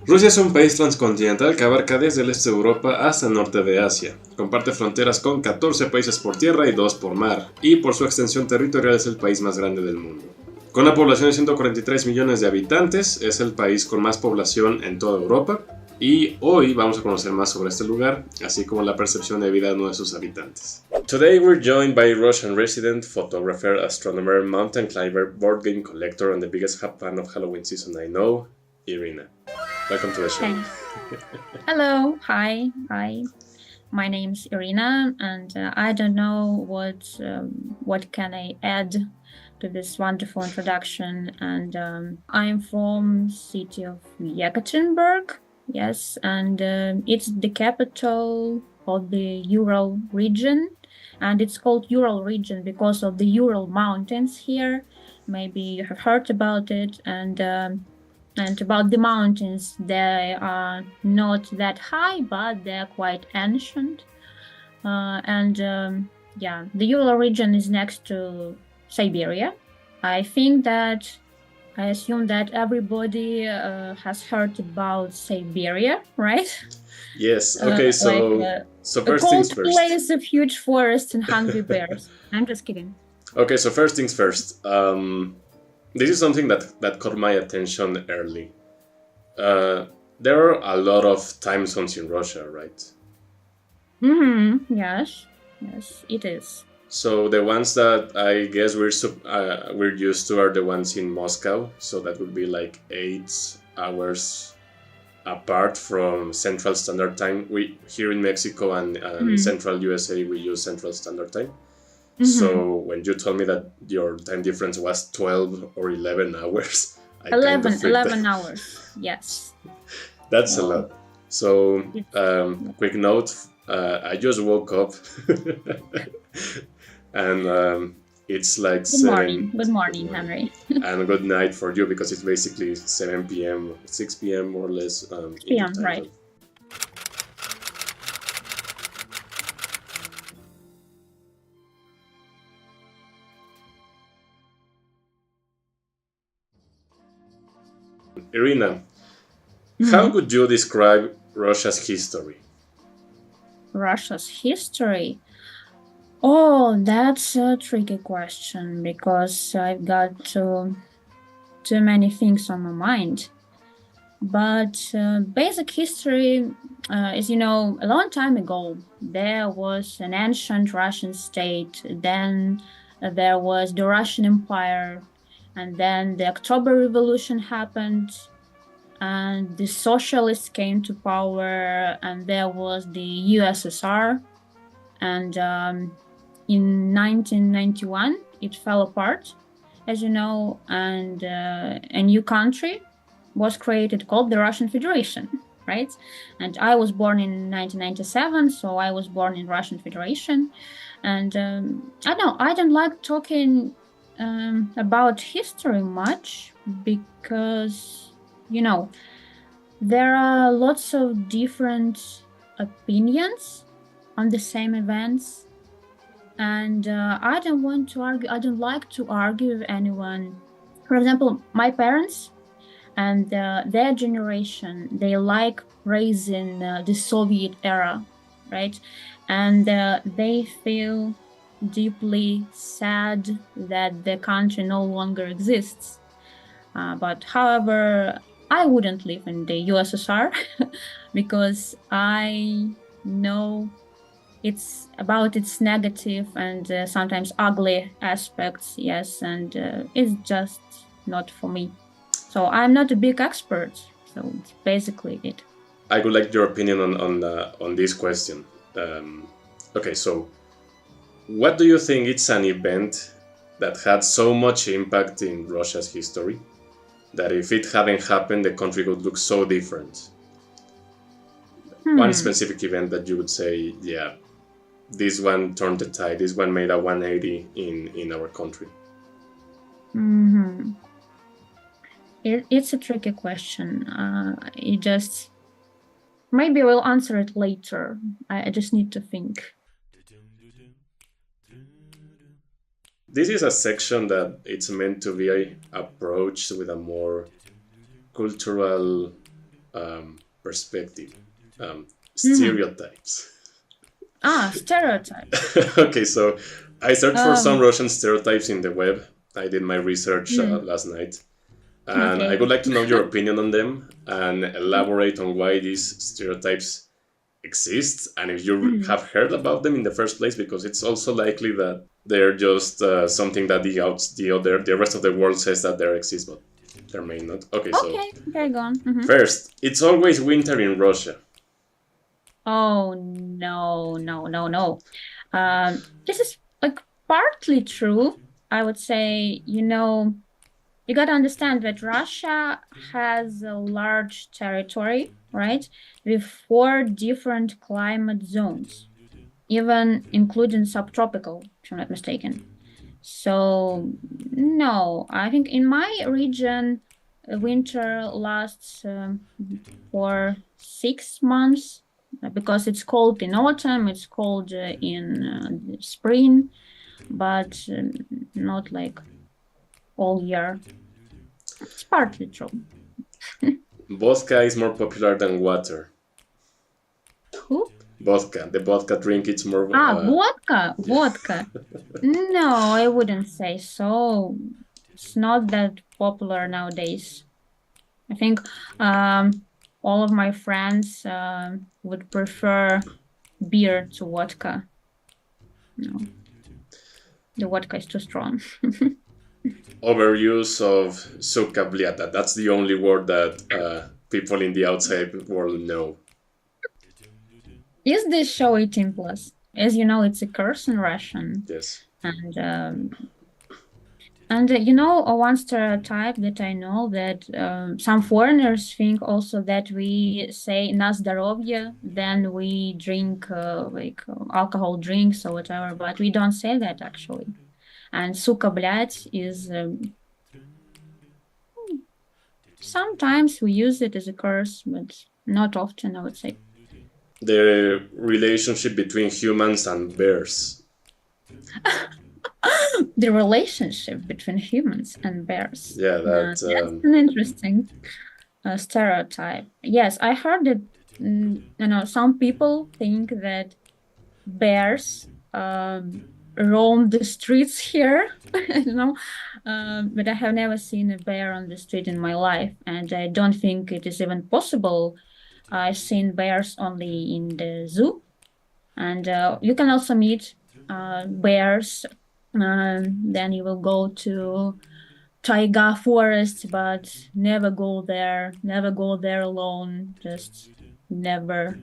Rusia es un país transcontinental que abarca desde el este de Europa hasta el norte de Asia. Comparte fronteras con 14 países por tierra y 2 por mar, y por su extensión territorial es el país más grande del mundo. Con una población de 143 millones de habitantes, es el país con más población en toda Europa, y hoy vamos a conocer más sobre este lugar, así como la percepción de vida de uno de sus habitantes. Today we're joined by Russian resident, photographer, astronomer, mountain climber, board game collector, and the biggest fan of Halloween season I know, Irina. Welcome to the show. Hey. Hello. Hi. My name's Irina, and I don't know what can I add to this wonderful introduction. And I'm from city of Yekaterinburg. Yes, and it's the capital of the Ural region, and it's called Ural region because of the Ural mountains here. Maybe you have heard about it, and about the mountains, they are not that high, but they're quite ancient. Yeah, the Ural region is next to Siberia. I assume that everybody has heard about Siberia, right? Yes. Okay. So A first cold things first. place of huge forests and hungry bears. I'm just kidding. Okay. So first things first. This is something that caught my attention early. There are a lot of time zones in Russia, right? Yes, it is. So the ones that I guess we're used to are the ones in Moscow. So that would be like 8 hours apart from Central Standard Time. We here in Mexico and Central USA we use Central Standard Time. So when you told me that your time difference was 12 or 11 hours, I 11 hours. Yes. That's a lot. So quick note, I just woke up and it's like Good morning, Henry. And good night for you because it's basically 7 p.m., 6 p.m. more or less. PM, right. Zone. Irina, how would you describe Russia's history? Russia's history? Oh, that's a tricky question because I've got too many things on my mind. But basic history is, a long time ago, there was an ancient Russian state, then there was the Russian Empire, and then the October Revolution happened, and the socialists came to power, and there was the USSR, and in 1991 it fell apart, as you know, and a new country was created called the Russian Federation, right? And I was born in 1997, so I was born in Russian Federation. And I don't like talking about history much because, there are lots of different opinions on the same events. And I don't want to argue, I don't like to argue with anyone. For example, my parents and their generation, they like raising the Soviet era, right? And they feel deeply sad that the country no longer exists. But however, I wouldn't live in the USSR because I know it's about its negative and sometimes ugly aspects, yes, and it's just not for me. So I'm not a big expert. So it's basically it. I would like your opinion on this question. Okay, so what do you think it's an event that had so much impact in Russia's history that if it hadn't happened, the country would look so different? One specific event that you would say, yeah, this one turned the tide, this one made a 180 in our country. It's a tricky question. Maybe we'll answer it later. I just need to think. This is a section that it's meant to be approached with a more cultural perspective. Mhm. Stereotypes. Stereotypes. Okay, so I searched for some Um, Russian stereotypes in the web. I did my research mm, last night, and I okay. would like to know your opinion on them and elaborate on why these stereotypes exist and if you Mhm. have heard about them in the first place, because it's also likely that they're just something that the rest of the world says that there exists, but there may not. Okay, so Okay, okay, go on. Mhm. first, it's always winter in Russia. Oh no, no, no, no. This is like partly true. I would say, you got to understand that Russia has a large territory, right? With four different climate zones, even including subtropical, if I'm not mistaken. So, no, I think in my region, winter lasts for 6 months because it's cold in autumn, it's cold in spring, but not like all year. It's partly true. Vodka is more popular than water. Who? Vodka, the vodka drink, it's more. Vodka, Yeah. vodka. No, I wouldn't say so. It's not that popular nowadays. I think um, all of my friends would prefer beer to vodka. No, the vodka is too strong. Overuse of suka bliata. That's the only word that people in the outside world know. Is this show 18 plus? As you know, it's a curse in Russian. Yes. And one stereotype that I know that some foreigners think also that we say "na здоровье," then we drink alcohol drinks or whatever, but we don't say that actually. And "сука, блядь" is sometimes we use it as a curse, but not often, I would say. The relationship between humans and bears. The relationship between humans and bears. Yeah, that. That's an interesting stereotype. Yes, I heard that. Some people think that bears roam the streets here. But I have never seen a bear on the street in my life, and I don't think it is even possible. I've seen bears only in the zoo, and you can also meet bears. Then you will go to taiga forest, but never go there alone, just never.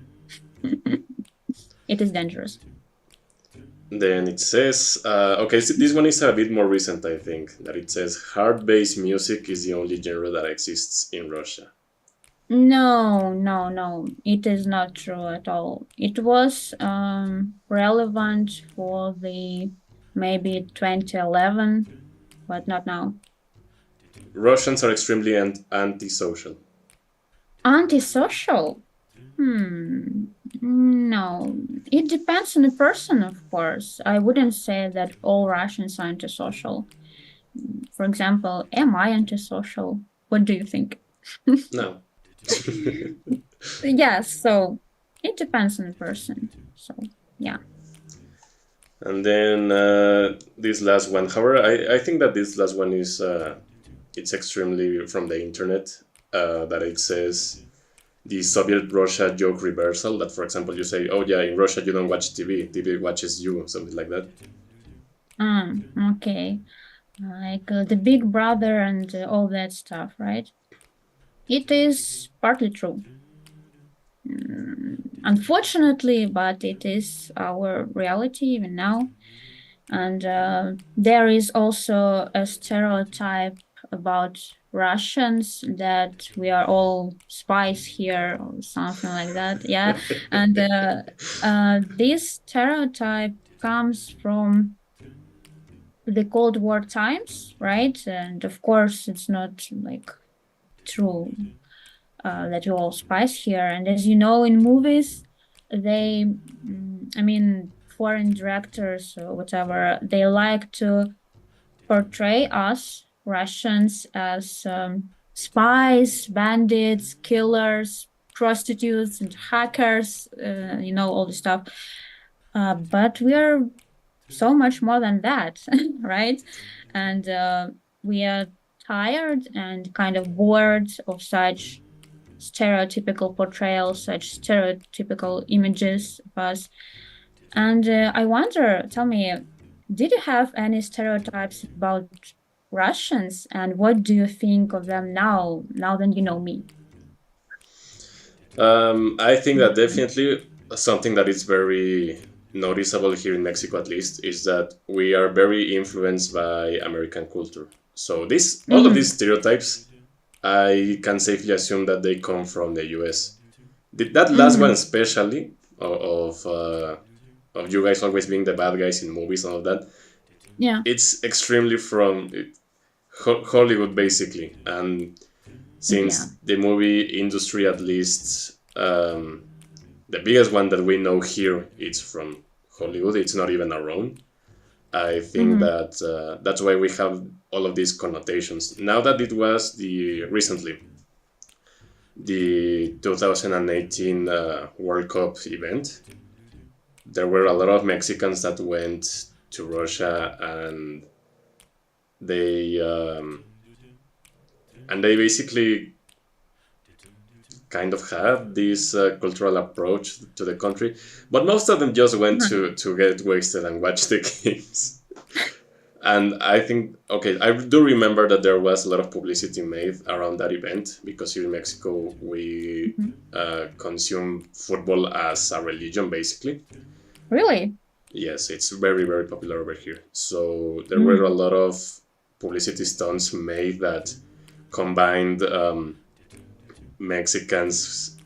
It is dangerous. Then it says, okay, so this one is a bit more recent, I think, that it says hard bass music is the only genre that exists in Russia. No, no, no, it is not true at all. It was relevant for the maybe 2011, but not now. Russians are extremely antisocial. Antisocial? No, it depends on the person, of course. I wouldn't say that all Russians are antisocial. For example, am I antisocial? What do you think? No. Yes, so it depends on the person. So, yeah. And then this last one. However, I think that this last one is it's extremely from the internet. That it says the Soviet Russia joke reversal. That, for example, you say, "Oh yeah, in Russia you don't watch TV. TV watches you," something like that. Okay. Like the Big Brother and all that stuff, right? It is partly true. Unfortunately, but it is our reality even now. And there is also a stereotype about Russians that we are all spies here or something like that. Yeah. And this stereotype comes from the Cold War times, right? And of course, it's not like true that we're all spies here. And as you know, in movies, they, foreign directors or whatever, they like to portray us Russians as spies, bandits, killers, prostitutes and hackers, all the stuff. But we are so much more than that, right? And we are tired and kind of bored of such stereotypical portrayals, such stereotypical images of us. And I wonder, tell me, did you have any stereotypes about Russians, and what do you think of them now that you know me? I think that definitely something that is very noticeable here in Mexico, at least, is that we are very influenced by American culture. So this, all of Mm-hmm. these stereotypes, I can safely assume that they come from the U.S. That last one, Mm-hmm. especially of you guys always being the bad guys in movies and all that, Yeah. it's extremely from Hollywood, basically. And Yeah. since the movie industry, at least the biggest one that we know here, it's from Hollywood. It's not even our own. I think Mm-hmm. that that's why we have all of these connotations. Now that it was the 2018 World Cup event, there were a lot of Mexicans that went to Russia, they um, and they basically kind of have this cultural approach to the country, but most of them just went Uh-huh. to get wasted and watch the games. And I think, okay, I do remember that there was a lot of publicity made around that event because here in Mexico we Mhm. consume football as a religion, basically. Really? Yes, it's very, very popular over here. So there were a Mm. lot of publicity stunts made that combined Mexicans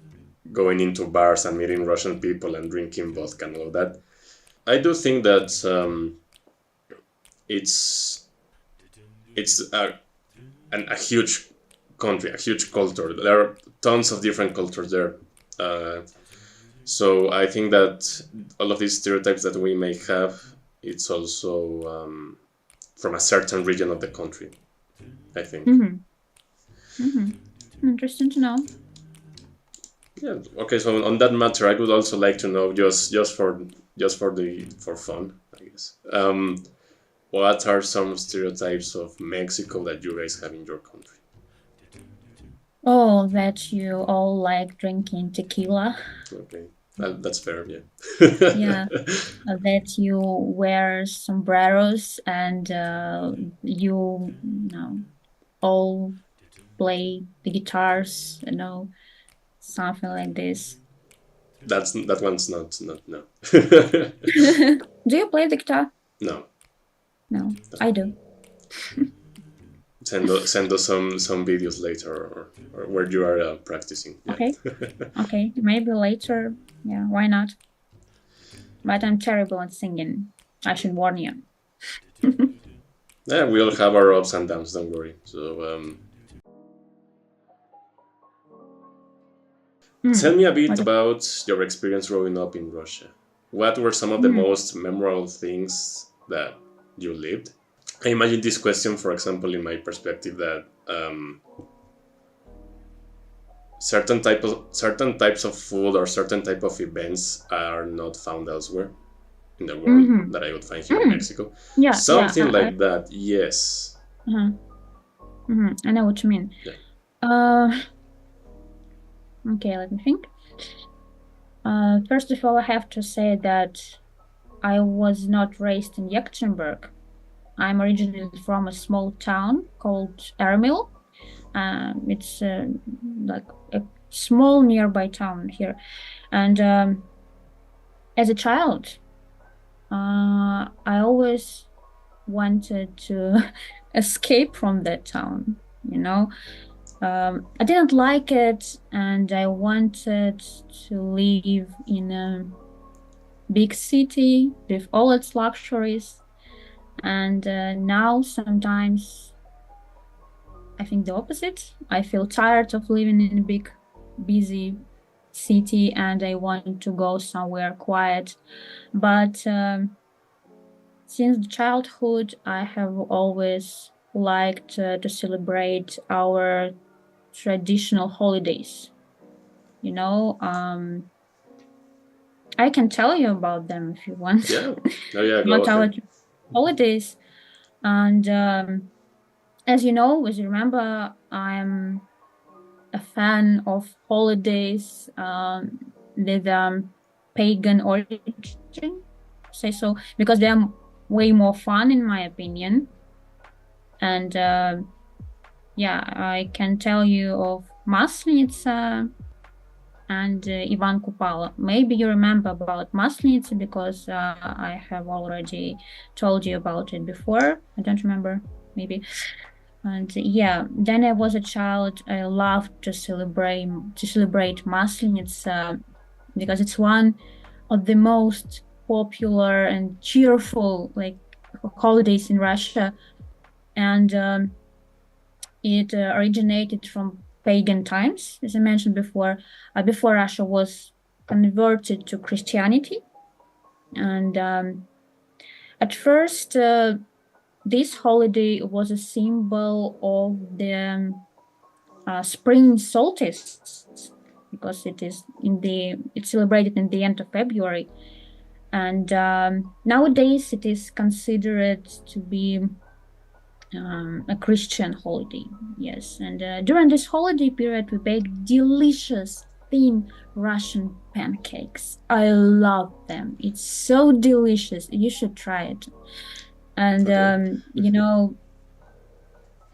going into bars and meeting Russian people and drinking vodka and all that. I do think that it's it's a huge country, a huge culture. There are tons of different cultures there. Uh, so I think that all of these stereotypes that we may have, it's also from a certain region of the country, I think. Mm-hmm. Mm-hmm. Interesting to know. Yeah. Okay. So on that matter, I would also like to know just for fun, I guess. What are some stereotypes of Mexico that you guys have in your country? Oh, that you all like drinking tequila. Okay, that's fair. Yeah. Yeah, that you wear sombreros and you all play the guitars, something like this. That one's not no. Do you play the guitar? No. No, I do. Send us some videos later or where you are practicing. Yeah. Okay, okay, maybe later. Yeah, why not? But I'm terrible at singing. I should warn you. Yeah, we all have our ups and downs. Don't worry. So tell me a bit What? about your experience growing up in Russia. What were some of the Mm, most memorable things that you lived? I imagine this question, for example, in my perspective, that certain types of food or certain type of events are not found elsewhere in the world mm-hmm, that I would find here in mm. Mexico. Yeah, yeah. Something like that. Yes. Uh-huh, I know what you mean. Yeah. Uh, okay, let me think. First of all, I have to say that I was not raised in Yekaterinburg. I'm originally from a small town called Ermil. It's like a small nearby town here. And as a child, I always wanted to escape from that town, you know. I didn't like it, and I wanted to live in a big city with all its luxuries. And now sometimes I think the opposite. I feel tired of living in a big, busy city and I want to go somewhere quiet. But since childhood, I have always liked to celebrate our traditional holidays. you know. I can tell you about them if you want. Yeah. Oh yeah, go About our ahead. holidays. And as you know, as you remember, I'm a fan of holidays with pagan origin, say so, because they're way more fun in my opinion. And yeah, I can tell you of Maslenitsa and Ivan Kupala. Maybe you remember about Maslenitsa because I have already told you about it before. I don't remember, maybe. And yeah, then I was a child. I loved to celebrate Maslenitsa because it's one of the most popular and cheerful like holidays in Russia, and it originated from pagan times, as I mentioned before Russia was converted to Christianity. And at first, this holiday was a symbol of the spring solstice because it's celebrated in the end of February, and nowadays it is considered to be a Christian holiday. Yes, and during this holiday period, we bake delicious thin Russian pancakes. I love them. It's so delicious. You should try it. And Okay.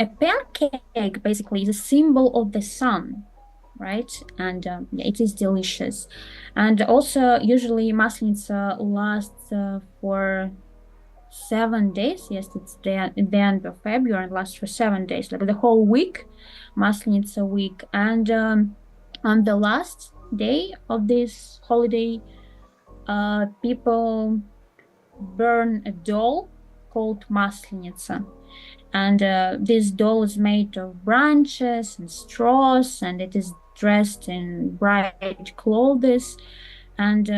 a pancake basically is a symbol of the sun, right? And yeah, it is delicious. And also, usually, Maslenitsa lasts for 7 days. Yes, it's the end of February and lasts for 7 days, like the whole week. Maslenitsa week. And on the last day of this holiday, people burn a doll called Maslenitsa. And this doll is made of branches and straws, and it is dressed in bright clothes. And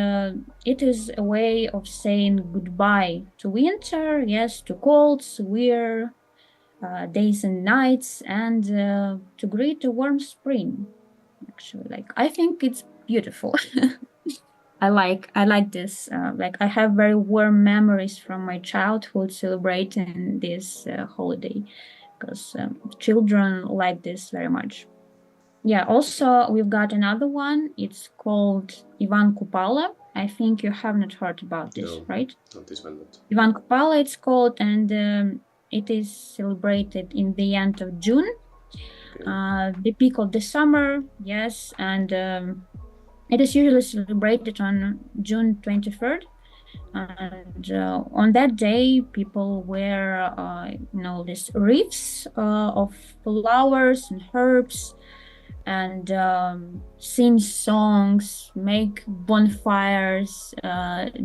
it is a way of saying goodbye to winter, yes, to cold, severe days and nights, and to greet a warm spring. Actually, like I think it's beautiful. I like this. Like I have very warm memories from my childhood celebrating this holiday because children like this very much. Yeah. Also, we've got another one. It's called Ivan Kupala. I think you have not heard about this, No, right? not this one. Not. Ivan Kupala, it's called, and it is celebrated in the end of June, Okay. the peak of the summer. Yes, and it is usually celebrated on June 23rd. And on that day, people wear, these wreaths of flowers and herbs, and sing songs, make bonfires,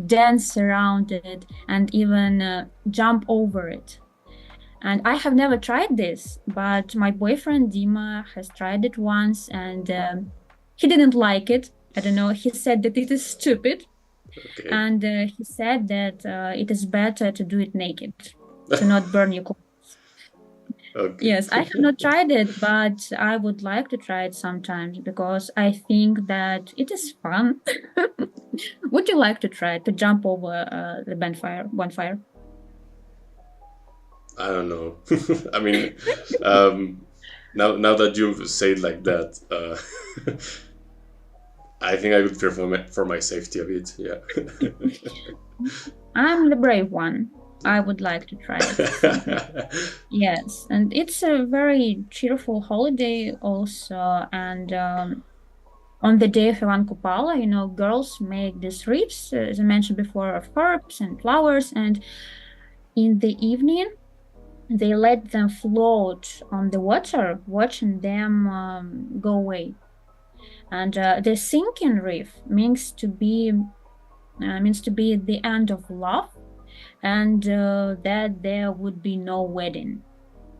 dance around it, and even jump over it. And I have never tried this, but my boyfriend Dima has tried it once, and he didn't like it. I don't know. He said that it is stupid, Okay. and he said that it is better to do it naked, to not burn your clothes. Okay. Yes, I have not tried it, but I would like to try it sometimes because I think that it is fun. Would you like to try it, to jump over the bonfire? I don't know. I mean, now that you've said like that, I think I would fear for my safety a bit. Yeah. I'm the brave one. I would like to try it. Yes, and it's a very cheerful holiday also. And on the day of Ivan Kupala, girls make these wreaths, as I mentioned before, of herbs and flowers. And in the evening, they let them float on the water, watching them go away. And the sinking wreath means to be the end of love, and that there would be no wedding.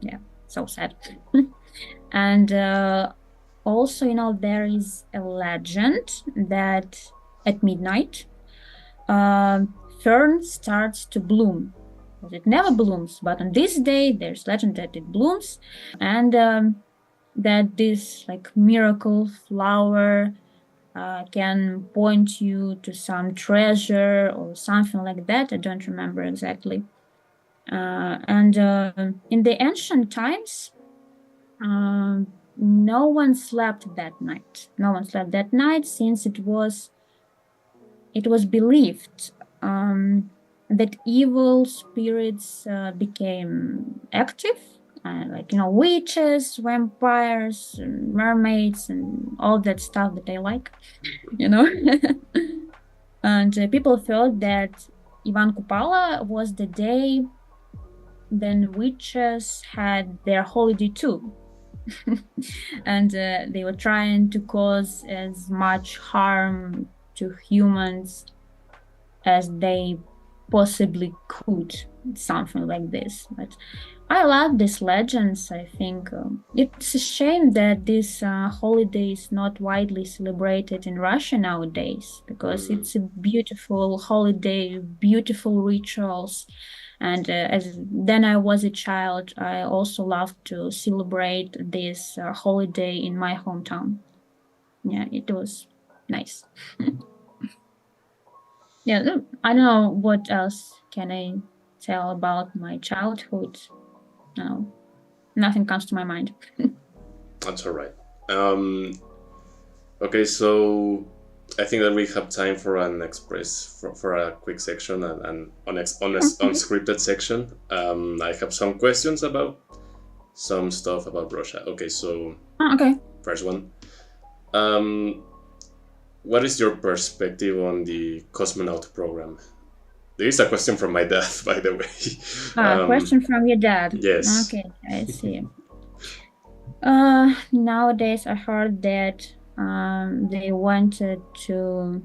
Yeah, so sad. And also, there is a legend that at midnight, fern starts to bloom. It never blooms, but on this day, there's legend that it blooms, and that this like miracle flower can point you to some treasure or something like that. I don't remember exactly. And in the ancient times, no one slept that night. No one slept that night since it was believed that evil spirits became active, like witches, vampires, and mermaids, and all that stuff that I like, you know. And people thought that Ivan Kupala was the day then witches had their holiday too. And they were trying to cause as much harm to humans as they possibly could, something like this. But I love these legends. I think it's a shame that this holiday is not widely celebrated in Russia nowadays, because it's a beautiful holiday, beautiful rituals. And as then I was a child, I also loved to celebrate this holiday in my hometown. Yeah, it was nice. Yeah, I don't know what else can I tell about my childhood. No, nothing comes to my mind. That's all right. Okay, so I think that we have time for an express for a quick section and unscripted section. I have some questions about some stuff about Russia. Okay, so Okay. first one. What is your perspective on the cosmonaut program? There is a question from my dad, by the way. Question from your dad. Yes. Okay, I see. Nowadays I heard that they wanted to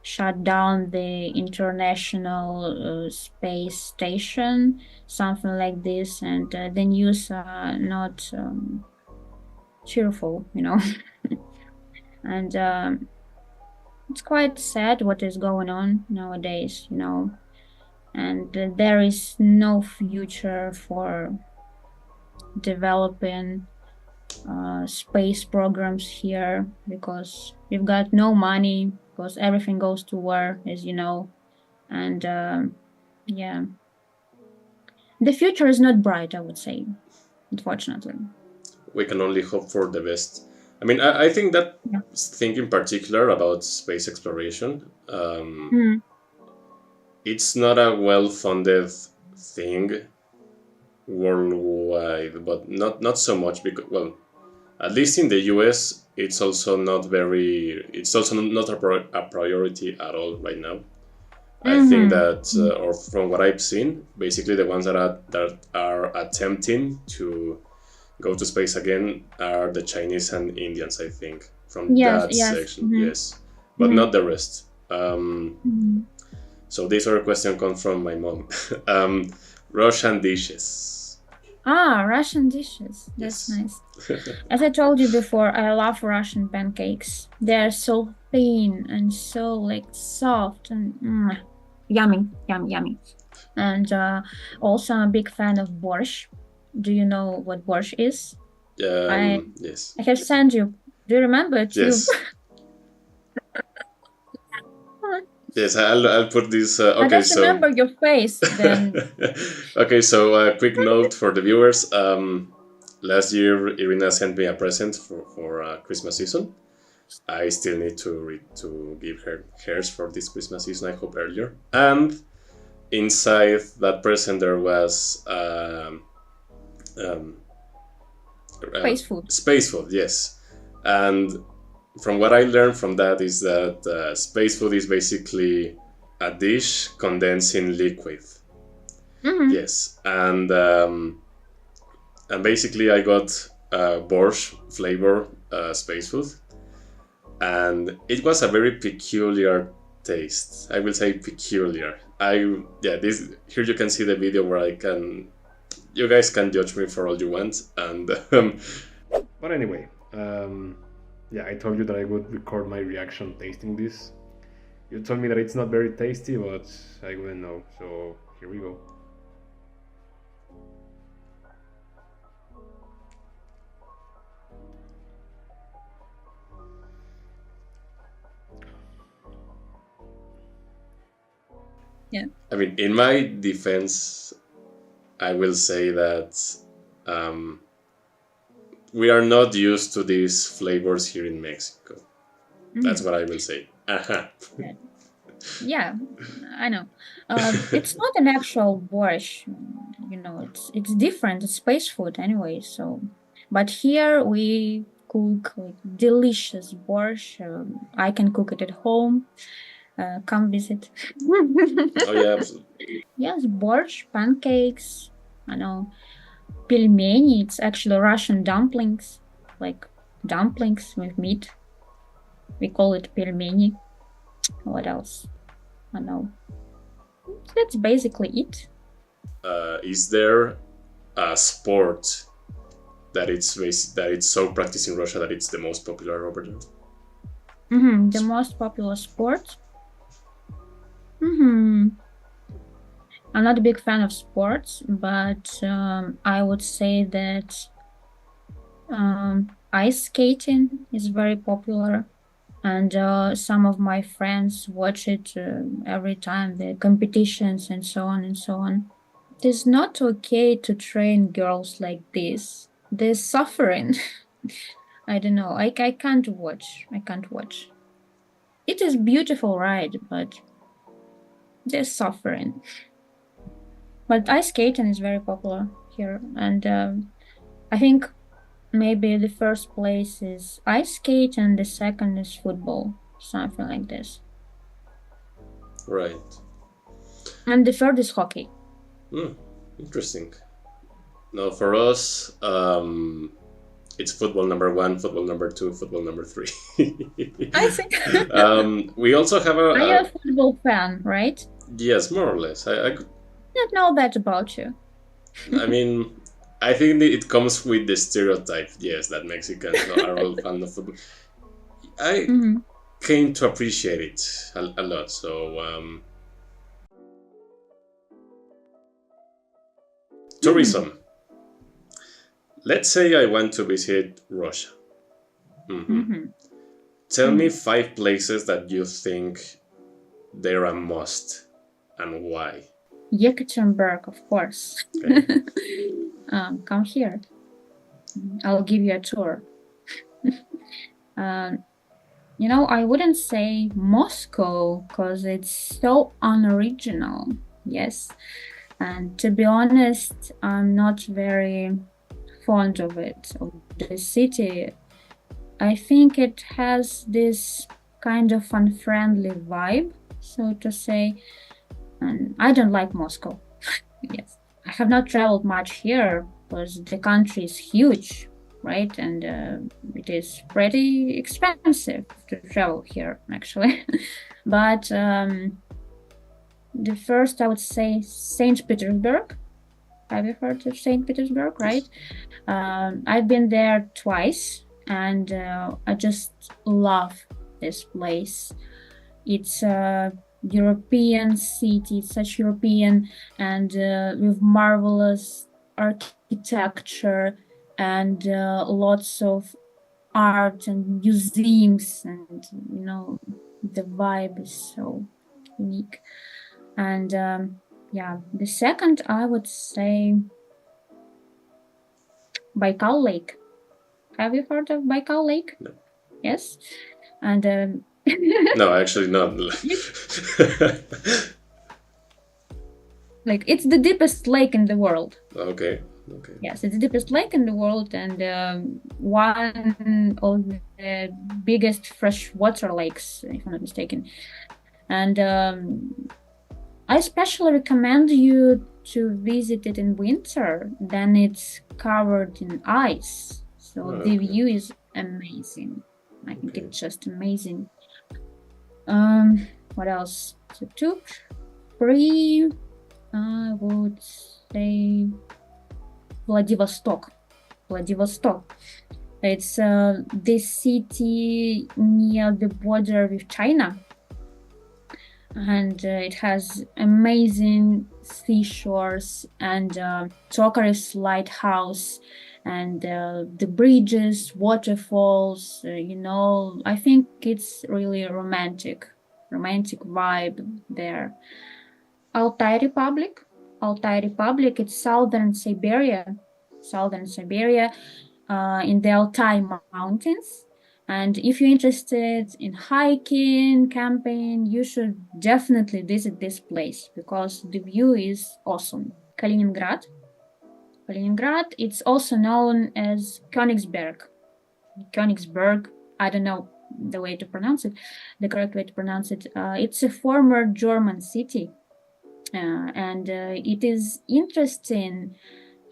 shut down the international space station, something like this, and the news are not cheerful, and it's quite sad what is going on nowadays, and there is no future for developing space programs here, because we've got no money, because everything goes to war, as you know. And yeah, the future is not bright, I would say, unfortunately. We can only hope for the best. I mean, I think that thing in particular about space exploration, it's not a well-funded thing worldwide, but not so much because, well, at least in the US, it's also not a priority at all right now. I think that, or from what I've seen, basically the ones that are attempting to go to space again are the Chinese and Indians, I think, from that section. Yes, but not the rest. So this other question comes from my mom. Russian dishes. Russian dishes. That's nice. As I told you before, I love Russian pancakes. They're so thin and so soft and yummy. And also I'm a big fan of borscht. Do you know what borscht is? Yes. I have sent you. Do you remember it? Yes. Yes, I'll put this. Okay, I don't remember your face then. Okay, so a quick note for the viewers. Last year, Irina sent me a present for Christmas season. I still need to give her hers for this Christmas season. I hope earlier. And inside that present there was space food. Space food, yes. And from what I learned from that is that space food is basically a dish condensed in liquid. Yes, and basically I got borscht flavor space food, and it was a very peculiar taste. I will say peculiar. This here you can see the video where you guys can judge me for all you want, and but anyway. I told you that I would record my reaction tasting this. You told me that it's not very tasty, but I wouldn't know, so here we go. Yeah. I mean, in my defense, I will say that um, we are not used to these flavors here in Mexico. That's what I will say. Uh-huh. Yeah. Yeah, I know. It's not an actual borscht, it's different. It's space food anyway. So, but here we cook like delicious borscht. I can cook it at home. Come visit. Oh yeah, absolutely. Yes, borscht, pancakes. I know pelmeni. It's actually Russian dumplings, like dumplings with meat. We call it pelmeni. What else? I know. That's basically it. Is there a sport that it's so practiced in Russia that it's the most popular over there? The most popular sport? I'm not a big fan of sports, but I would say that ice skating is very popular, and some of my friends watch it every time, the competitions and so on and so on. It is not okay to train girls like this. They're suffering. I don't know. I can't watch. I can't watch. It is beautiful ride, but they're suffering. But ice skating is very popular here, and I think maybe the first place is ice skate and the second is football, something like this. Right. And the third is hockey. Interesting. Now for us, it's football number one, football number two, football number three. I think. We also have Are you a football fan, right? Yes, more or less. I Don't know that about you. I mean, I think it comes with the stereotype, yes, that Mexicans are all fans of football. I came to appreciate it a lot. So, tourism. Let's say I want to visit Russia. Tell me 5 places that you think they're a must and why. Yekaterinburg, of course. Okay. Come here. I'll give you a tour. I wouldn't say Moscow because it's so unoriginal. Yes. And to be honest, I'm not very fond of it, of the city. I think it has this kind of unfriendly vibe, so to say. And I don't like Moscow. Yes. I have not traveled much here because the country is huge, right? And it is pretty expensive to travel here, actually. But the first, I would say, St. Petersburg. Have you heard of St. Petersburg, right? I've been there twice, and I just love this place. It's a European city, it's such European, and with marvelous architecture and lots of art and museums, and the vibe is so unique. And the second, I would say Baikal Lake. Have you heard of Baikal Lake? No. Yes. And no, actually not. like, it's the deepest lake in the world. Okay. Yes, it's the deepest lake in the world, and one of the biggest freshwater lakes, if I'm not mistaken. And I especially recommend you to visit it in winter. Then it's covered in ice, so the view is amazing. I think it's just amazing. What else? So 2, 3. I would say Vladivostok. It's this city near the border with China. And it has amazing seashores and Tokarev lighthouse and the bridges, waterfalls. I think it's really a romantic vibe there. Altai Republic. Altai Republic, it's southern Siberia. Southern Siberia, in the Altai Mountains. And if you're interested in hiking, camping, you should definitely visit this place because the view is awesome. Kaliningrad. Kaliningrad, it's also known as Königsberg. Königsberg, I don't know the way to pronounce it, the correct way to pronounce it. It's a former German city. And it is interesting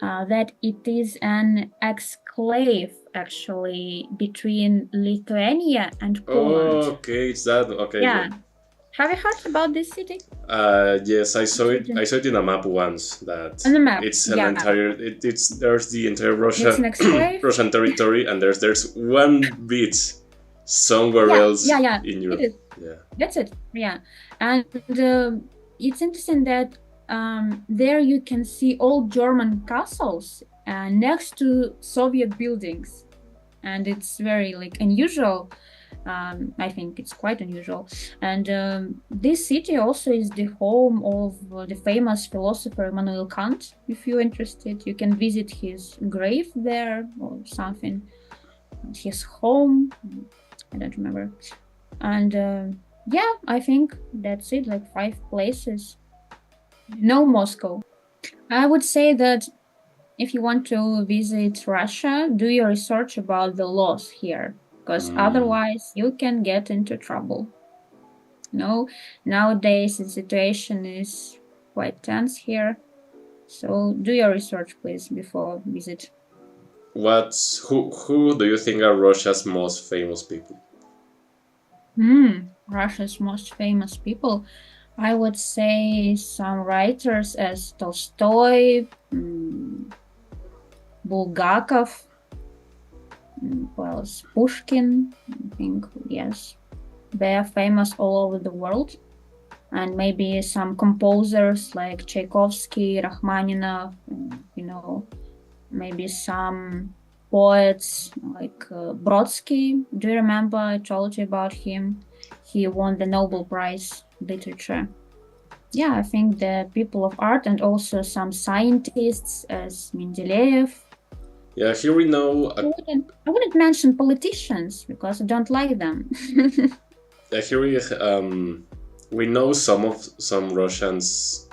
that it is an exclave actually between Lithuania and Poland. Oh, okay, it's that. Okay, Yeah. yeah. Have you heard about this city? Yes, I saw it. I saw it in a map once. That On the map, it's an yeah. entire. It's there's the entire It's an exclave. Russian territory, and there's one bit somewhere else Yeah. in Europe. It is. Yeah. That's it. Yeah, and it's interesting that there you can see old German castles next to Soviet buildings, and it's very like unusual. I think it's quite unusual. And this city also is the home of the famous philosopher Immanuel Kant. If you're interested, you can visit his grave there or something. His home, I don't remember. And yeah, I think that's it, like 5 places. No Moscow. I would say that if you want to visit Russia, do your research about the laws here, because otherwise you can get into trouble. No, nowadays the situation is quite tense here. So do your research, please, before visit. Who do you think are Russia's most famous people? Russia's most famous people. I would say some writers as Tolstoy, Bulgakov, well, Pushkin, I think, yes. They are famous all over the world. And maybe some composers like Tchaikovsky, Rachmaninoff, maybe some poets like Brodsky. Do you remember I told you about him? He won the Nobel Prize in Literature. Yeah, I think the people of art and also some scientists as Mendeleev. Yeah, here we know. I wouldn't mention politicians because I don't like them. Yeah, here we know some Russians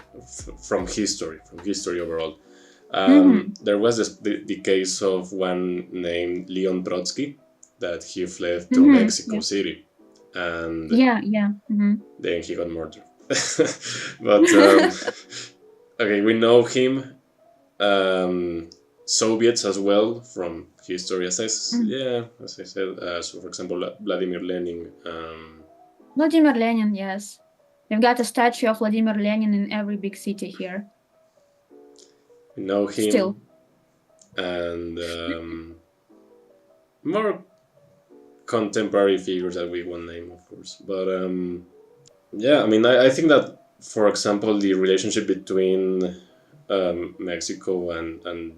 from history overall. There was the case of one named Leon Trotsky that he fled to Mexico City, and then he got murdered. But okay, we know him. Soviets as well from history, as I said. So, for example, Vladimir Lenin. Vladimir Lenin, yes. We've got a statue of Vladimir Lenin in every big city here. We know him. Still. And more contemporary figures that we won't name, of course. But yeah, I mean, I think that, for example, the relationship between Mexico and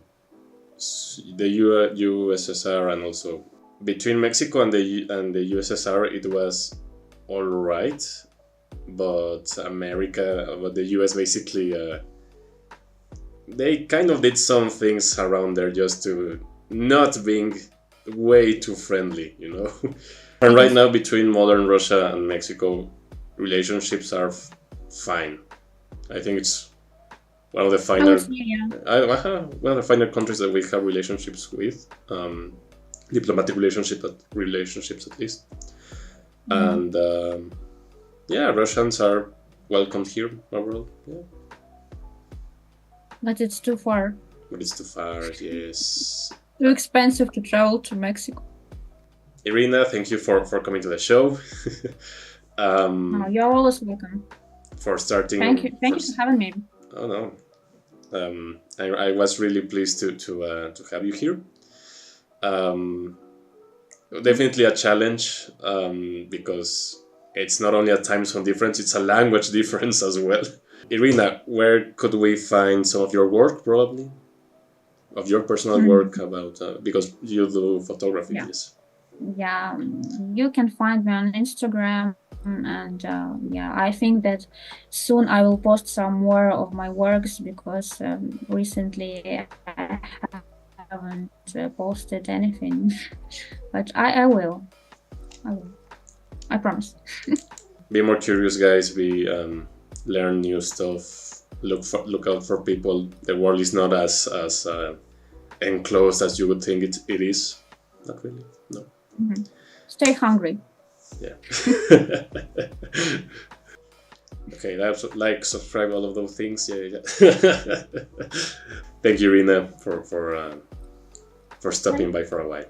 the USSR, and also between Mexico and the USSR, it was all right, but the US basically they kind of did some things around there just to not being way too friendly, And right now, between modern Russia and Mexico, relationships are fine. I think it's one of the finer, one of the finer countries that we have relationships with, diplomatic relationships at least, and Russians are welcomed here overall. Yeah. But it's too far. Yes. Too expensive to travel to Mexico. Irina, thank you for coming to the show. You're always welcome. For starting. Thank you for having me. Oh no. I was really pleased to have you here. Definitely a challenge, because it's not only a time zone difference, it's a language difference as well. Irina, where could we find some of your work, probably? Of your personal work about, because you do photography, yes. Yeah, you can find me on Instagram, and yeah, I think that soon I will post some more of my works because recently I haven't posted anything, but I will. I will. I promise. Be more curious, guys. Be learn new stuff. Look out for people. The world is not as enclosed as you would think it is. Not really. No. Mhm. Stay hungry. Yeah. Okay, that's like, subscribe, all of those things. Yeah, yeah. Thank you, Irina, for stopping by for a while.